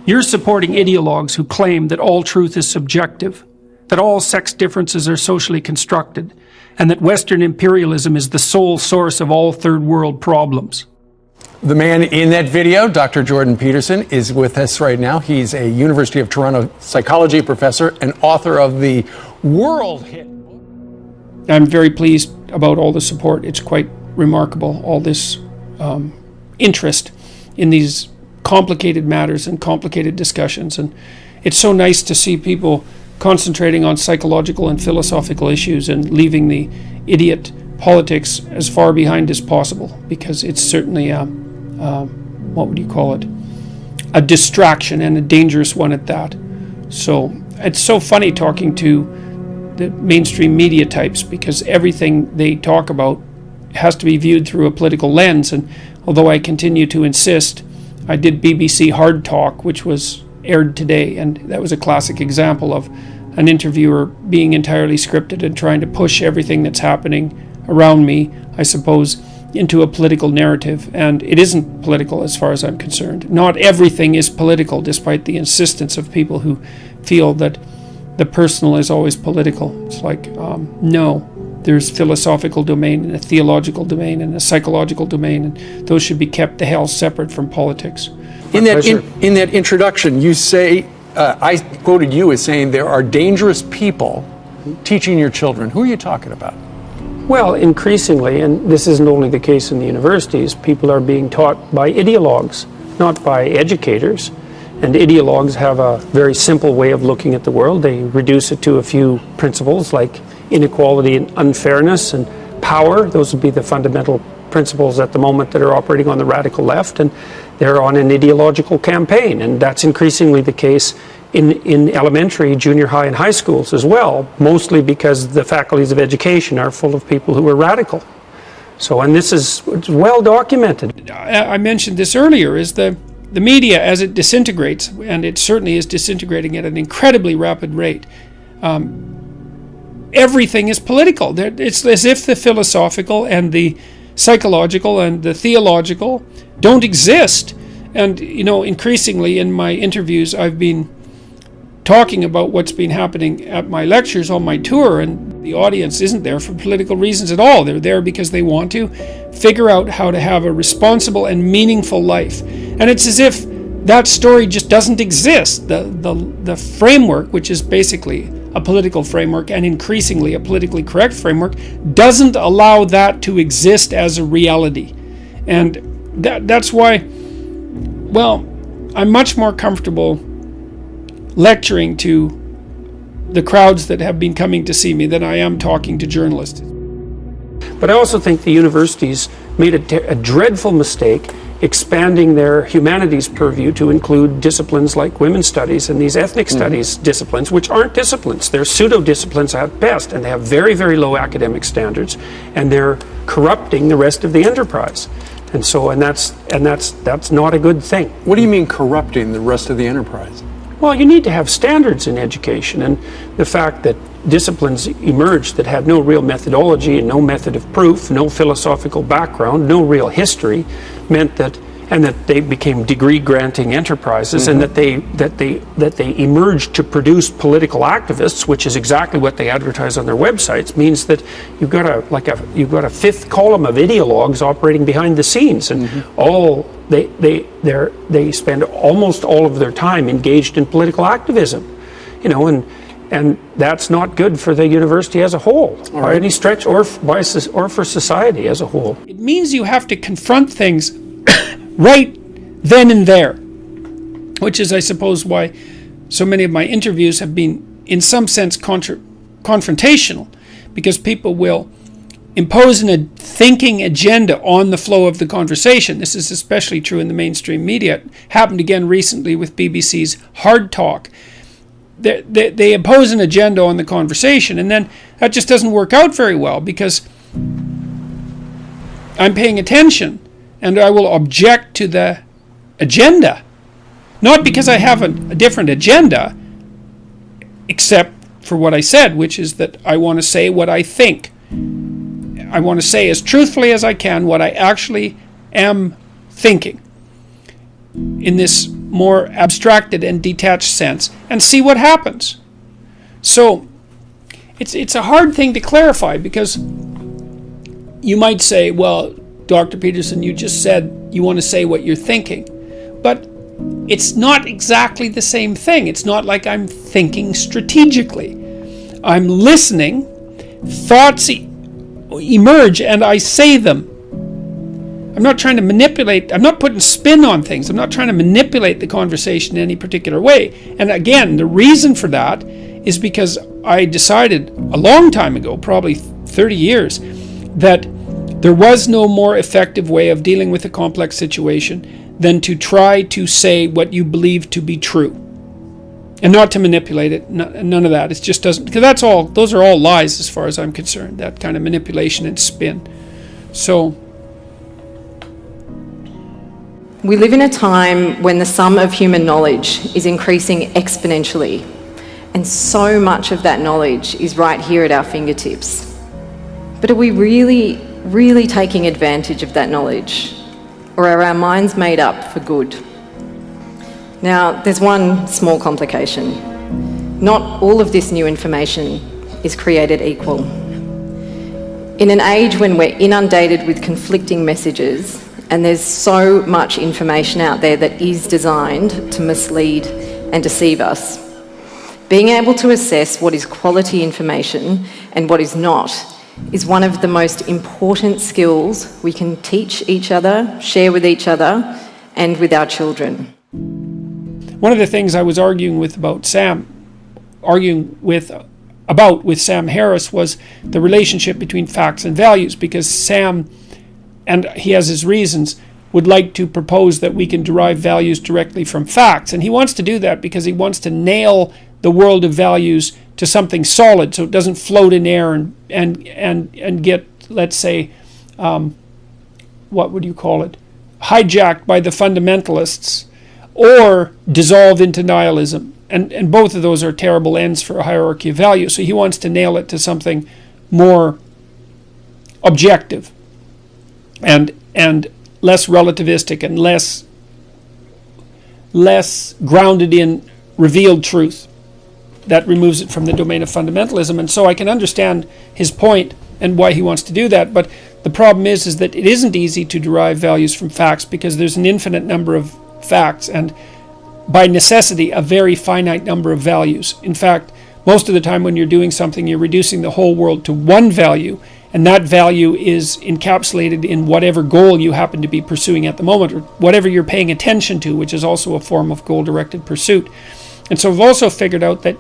You're supporting ideologues who claim that all truth is subjective, that all sex differences are socially constructed, and that Western imperialism is the sole source of all third world problems. The man in that video, Dr. Jordan Peterson, is with us right now. He's a University of Toronto psychology professor and author of the world hit book. I'm very pleased about all the support. It's quite remarkable, all this interest in these complicated matters and complicated discussions. And it's so nice to see people concentrating on psychological and philosophical issues and leaving the idiot politics as far behind as possible, because it's certainly what would you call it? A distraction, and a dangerous one at that. So it's so funny talking to the mainstream media types, because everything they talk about has to be viewed through a political lens. And although I continue to insist, I did BBC Hard Talk, which was aired today, and that was a classic example of an interviewer being entirely scripted and trying to push everything that's happening around me, I suppose, into a political narrative. And it isn't political as far as I'm concerned. Not everything is political, despite the insistence of people who feel that the personal is always political. It's like, no. There's philosophical domain and a theological domain and a psychological domain, and those should be kept the hell separate from politics. In that introduction, you say, I quoted you as saying there are dangerous people teaching your children. Who are you talking about? Well, increasingly, and this isn't only the case in the universities, people are being taught by ideologues, not by educators. And ideologues have a very simple way of looking at the world. They reduce it to a few principles like inequality and unfairness and power. Those would be the fundamental principles at the moment that are operating on the radical left, and they're on an ideological campaign. And that's increasingly the case in elementary, junior high, and high schools as well, mostly because the faculties of education are full of people who are radical. So, and this is well documented. I mentioned this earlier, is the media, as it disintegrates, and it certainly is disintegrating at an incredibly rapid rate, everything is political. It's as if the philosophical and the psychological and the theological don't exist. And, you know, increasingly in my interviews, I've been talking about what's been happening at my lectures on my tour, and the audience isn't there for political reasons at all. They're there because they want to figure out how to have a responsible and meaningful life. And it's as if that story just doesn't exist. The framework, which is basically a political framework and increasingly a politically correct framework, doesn't allow that to exist as a reality. And that's why, well, I'm much more comfortable lecturing to the crowds that have been coming to see me than I am talking to journalists. But I also think the universities made a dreadful mistake expanding their humanities purview to include disciplines like women's studies and these ethnic studies disciplines, which aren't disciplines. They're pseudo-disciplines at best, and they have very, very low academic standards, and they're corrupting the rest of the enterprise. And so, and that's not a good thing. What do you mean corrupting the rest of the enterprise? Well, you need to have standards in education, and the fact that disciplines emerged that had no real methodology and no method of proof, no philosophical background, no real history, meant that, and that they became degree-granting enterprises, and that they emerged to produce political activists, which is exactly what they advertise on their websites, means that you've got a fifth column of ideologues operating behind the scenes, and they spend almost all of their time engaged in political activism, you know, and that's not good for the university as a whole, by any stretch, or for society as a whole. It means you have to confront things right then and there, which is, I suppose, why so many of my interviews have been, in some sense, confrontational, because people will impose a thinking agenda on the flow of the conversation. This is especially true in the mainstream media. It happened again recently with BBC's Hard Talk. They impose an agenda on the conversation, and then that just doesn't work out very well, because I'm paying attention and I will object to the agenda, not because I have a different agenda, except for what I said, which is that I want to say what I think. I want to say as truthfully as I can what I actually am thinking in this more abstracted and detached sense, and see what happens. So it's a hard thing to clarify, because you might say, well, Dr. Peterson, you just said you want to say what you're thinking. But it's not exactly the same thing. It's not like I'm thinking strategically. I'm listening, thoughts emerge, and I say them. I'm not trying to manipulate, I'm not putting spin on things. I'm not trying to manipulate the conversation in any particular way. And again, the reason for that is because I decided a long time ago, probably 30 years, that there was no more effective way of dealing with a complex situation than to try to say what you believe to be true. And not to manipulate it, none of that. It just doesn't, because those are all lies as far as I'm concerned, that kind of manipulation and spin. So we live in a time when the sum of human knowledge is increasing exponentially, and so much of that knowledge is right here at our fingertips. But are we really taking advantage of that knowledge? Or are our minds made up for good? Now, there's one small complication. Not all of this new information is created equal. In an age when we're inundated with conflicting messages, and there's so much information out there that is designed to mislead and deceive us, being able to assess what is quality information and what is not is one of the most important skills we can teach each other, share with each other, and with our children. One of the things I was arguing with Sam Harris was the relationship between facts and values, because Sam, and he has his reasons, would like to propose that we can derive values directly from facts. And he wants to do that because he wants to nail the world of values to something solid, so it doesn't float in air and get, let's say, what would you call it, hijacked by the fundamentalists, or dissolve into nihilism. And both of those are terrible ends for a hierarchy of value. So he wants to nail it to something more objective and less relativistic and less grounded in revealed truth. That removes it from the domain of fundamentalism. And so I can understand his point and why he wants to do that. But the problem is that it isn't easy to derive values from facts, because there's an infinite number of facts and, by necessity, a very finite number of values. In fact, most of the time when you're doing something, you're reducing the whole world to one value, and that value is encapsulated in whatever goal you happen to be pursuing at the moment, or whatever you're paying attention to, which is also a form of goal-directed pursuit. And so I've also figured out that,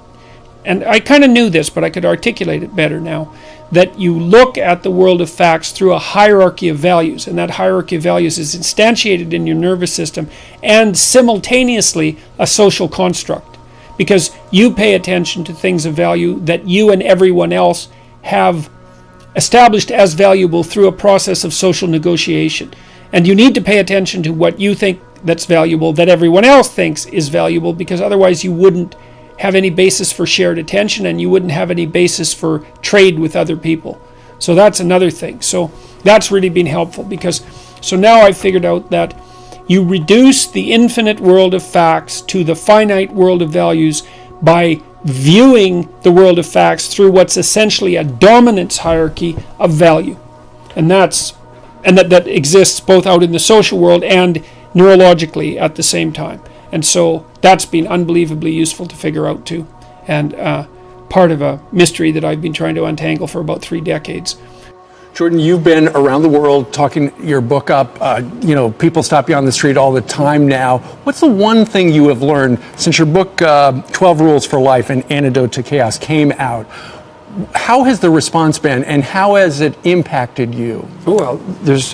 and I kind of knew this, but I could articulate it better now, that you look at the world of facts through a hierarchy of values, and that hierarchy of values is instantiated in your nervous system and simultaneously a social construct, because you pay attention to things of value that you and everyone else have established as valuable through a process of social negotiation. And you need to pay attention to what you think that's valuable that everyone else thinks is valuable, because otherwise you wouldn't have any basis for shared attention, and you wouldn't have any basis for trade with other people. So that's another thing. So that's really been helpful, because so now I've figured out that you reduce the infinite world of facts to the finite world of values by viewing the world of facts through what's essentially a dominance hierarchy of value. And that exists both out in the social world and neurologically at the same time. And so that's been unbelievably useful to figure out too, and part of a mystery that I've been trying to untangle for about 3 decades. Jordan, you've been around the world talking your book up. People stop you on the street all the time now. What's the one thing you have learned since your book, 12 Rules for Life, An Antidote to Chaos, came out? How has the response been, and how has it impacted you? Well,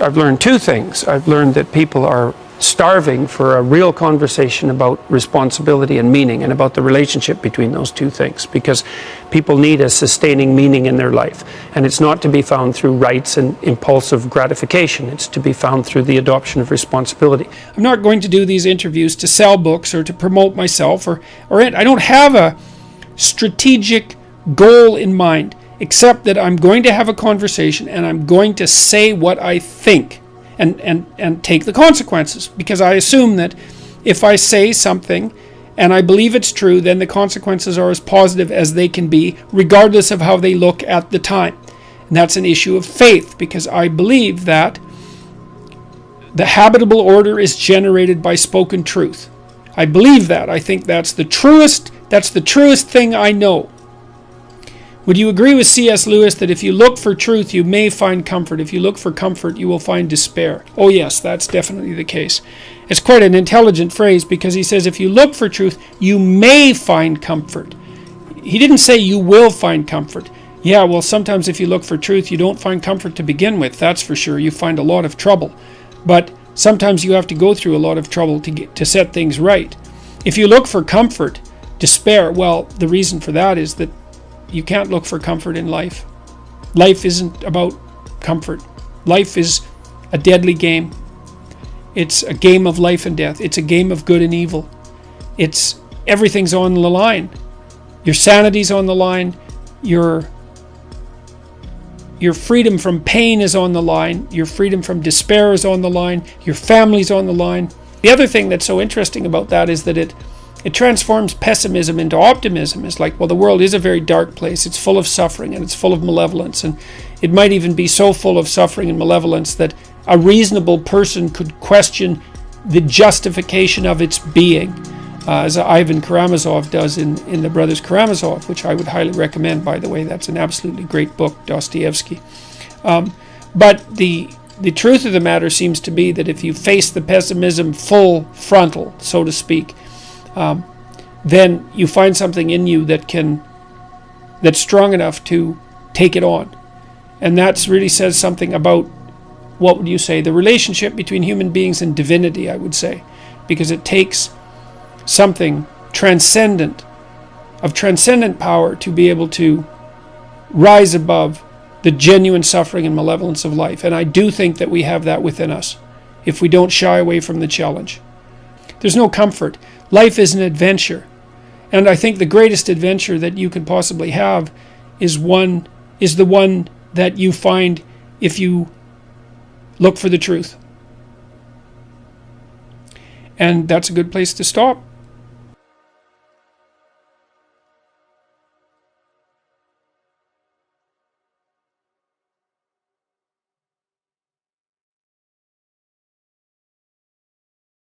I've learned 2 things. I've learned that people are starving for a real conversation about responsibility and meaning, and about the relationship between those 2 things, because people need a sustaining meaning in their life, and it's not to be found through rights and impulsive gratification. It's to be found through the adoption of responsibility. I'm not going to do these interviews to sell books or to promote myself, or I don't have a strategic goal in mind. except that I'm going to have a conversation and I'm going to say what I think and take the consequences, because I assume that if I say something and I believe it's true, then the consequences are as positive as they can be, regardless of how they look at the time. And that's an issue of faith, because I believe that the habitable order is generated by spoken truth. I believe that. I think that's the truest thing I know. Would you agree with C.S. Lewis that if you look for truth, you may find comfort? If you look for comfort, you will find despair. Oh yes, that's definitely the case. It's quite an intelligent phrase, because he says if you look for truth, you may find comfort. He didn't say you will find comfort. Yeah, well, sometimes if you look for truth, you don't find comfort to begin with, that's for sure. You find a lot of trouble. But sometimes you have to go through a lot of trouble to set things right. If you look for comfort, despair, well, the reason for that is that you can't look for comfort in life. Life isn't about comfort. Life is a deadly game. It's a game of life and death. It's a game of good and evil. Everything's on the line. Your sanity's on the line. Your freedom from pain is on the line. Your freedom from despair is on the line. Your family's on the line. The other thing that's so interesting about that is that it transforms pessimism into optimism. It's like, well, the world is a very dark place. It's full of suffering and it's full of malevolence. And it might even be so full of suffering and malevolence that a reasonable person could question the justification of its being, as Ivan Karamazov does in The Brothers Karamazov, which I would highly recommend, by the way. That's an absolutely great book, Dostoevsky. But the truth of the matter seems to be that if you face the pessimism full frontal, so to speak, then you find something in you that's strong enough to take it on. And that really says something about, what would you say, the relationship between human beings and divinity, I would say, because it takes something transcendent, of transcendent power, to be able to rise above the genuine suffering and malevolence of life. And I do think that we have that within us, if we don't shy away from the challenge. There's no comfort. Life is an adventure. And I think the greatest adventure that you could possibly have is the one that you find if you look for the truth. And that's a good place to stop.